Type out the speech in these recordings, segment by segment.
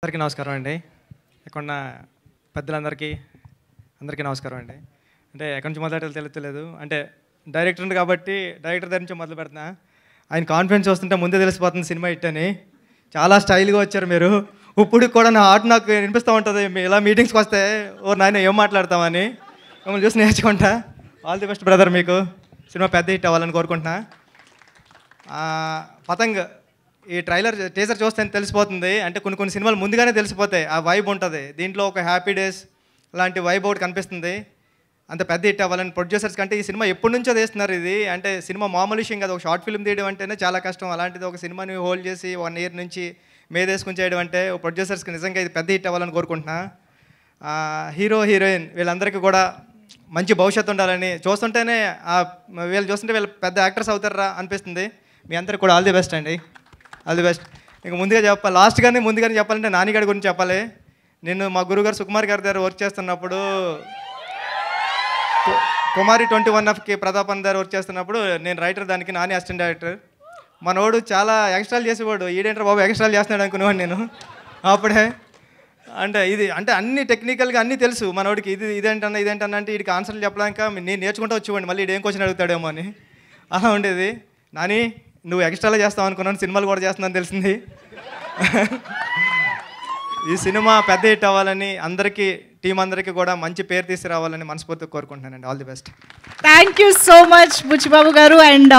అందరికీ నమస్కారం అండి. ఇక్కడ పెద్దలందరికీ అందరికీ నమస్కారం అండి. అంటే ఎక్కడి నుంచి మొదలెట్టాలో తెలియట్లేదు. అంటే డైరెక్టర్ కాబట్టి డైరెక్టర్ దగ్గర నుంచి మొదలు పెడుతున్నా. ఆయన కాన్ఫిడెన్స్ వస్తుంటే ముందే తెలిసిపోతుంది సినిమా హిట్ అని. చాలా స్టైల్గా వచ్చారు మీరు. ఇప్పుడు కూడా నా ఆర్ట్ నాకు వినిపిస్తూ ఉంటుంది. ఇలా మీటింగ్స్కి వస్తే ఓ నాయన ఏం మాట్లాడతామని మిమ్మల్ని చూసి నేర్చుకుంటా. All the best brother. మీకు సినిమా పెద్ద హిట్ అవ్వాలని కోరుకుంటున్నా. పతంగ్ ఈ టీజర్ చూస్తే తెలిసిపోతుంది. అంటే కొన్ని సినిమాలు ముందుగానే తెలిసిపోతాయి, ఆ వైబ్ ఉంటుంది. దీంట్లో ఒక హ్యాపీ డేస్ లాంటి వైబ్ ఒకటి కనిపిస్తుంది. అంత పెద్ద హిట్ అవ్వాలని ప్రొడ్యూసర్స్ కంటే ఈ సినిమా ఎప్పటి నుంచో తీస్తున్నారు. ఇది అంటే సినిమా మామూలు విషయం కాదు. ఒక షార్ట్ ఫిల్మ్ తీయడం అంటేనే చాలా కష్టం. అలాంటిది ఒక సినిమాని హోల్డ్ చేసి 1 year నుంచి మేదేసుకుని చేయడం అంటే ప్రొడ్యూసర్స్కి నిజంగా ఇది పెద్ద హిట్ అవ్వాలని కోరుకుంటున్నా. హీరో హీరోయిన్ వీళ్ళందరికీ కూడా మంచి భవిష్యత్తు ఉండాలని చూస్తుంటేనే వీళ్ళు చూస్తుంటే వీళ్ళు పెద్ద యాక్టర్స్ అవుతారా అనిపిస్తుంది. మీ అందరికి కూడా ఆల్ ది బెస్ట్ అండి. All the best. ఇంకా ముందుగా చెప్పాలి, ముందుగానే చెప్పాలంటే నానిగాడి గురించి చెప్పాలి. నేను మా గురుగారు సుకుమార్ గారి దగ్గర వర్క్ చేస్తున్నప్పుడు, కుమారి 21Fకి ప్రతాపన్ దగ్గర వర్క్ చేస్తున్నప్పుడు నేను రైటర్, దానికి నాని అసిస్టెంట్ డైరెక్టర్. మనోడు చాలా ఎక్స్ట్రాలు చేసేవాడు. ఈడేంటర్ బాబు ఎక్స్ట్రాలు చేస్తున్నాడు అనుకునేవాడు నేను అప్పుడే. అంటే అన్ని టెక్నికల్గా అన్నీ తెలుసు మనోడికి. ఇదేంటన్నా అంటే వీడికి ఆన్సర్లు చెప్పడానికి నేను నేర్చుకుంటూ వచ్చేవాడిని. మళ్ళీ ఇదేం క్వశ్చన్ అడుగుతాడేమో అని అలా ఉండేది. నాని నువ్వు ఎక్స్ట్రాలో చేస్తావు అనుకున్నాను, సినిమాలు కూడా చేస్తున్నాను తెలిసింది. ఈ సినిమా పెద్ద హిట్ అవ్వాలని టీం అందరికీ కూడా మంచి పేరు తీసుకురావాలని మనస్ఫూర్తిగా కోరుకుంటున్నానండి. All the best. Thank you so much Buchibabu గారు. అండ్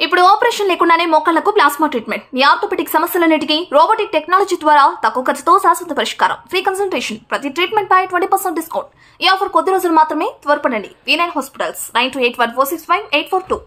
ఇప్పుడు ఆపరేషన్ లేకుండానే మోకాళ్లకు ప్లాస్మా ట్రీట్మెంట్, మీ ఆర్థోపెటిక్ సమస్యలన్నిటికీ రోబోటిక్ టెక్నాలజీ ద్వారా తక్కువ ఖర్చుతో శాశ్వత పరిష్కారం, ఫ్రీ కన్సల్టేషన్, ప్రతి ట్రీట్మెంట్ పై 20% డిస్కౌంట్. ఈ ఆఫర్ కొద్ది రోజులు మాత్రమే. త్వరపడండి. V9 hospitals 9281465842.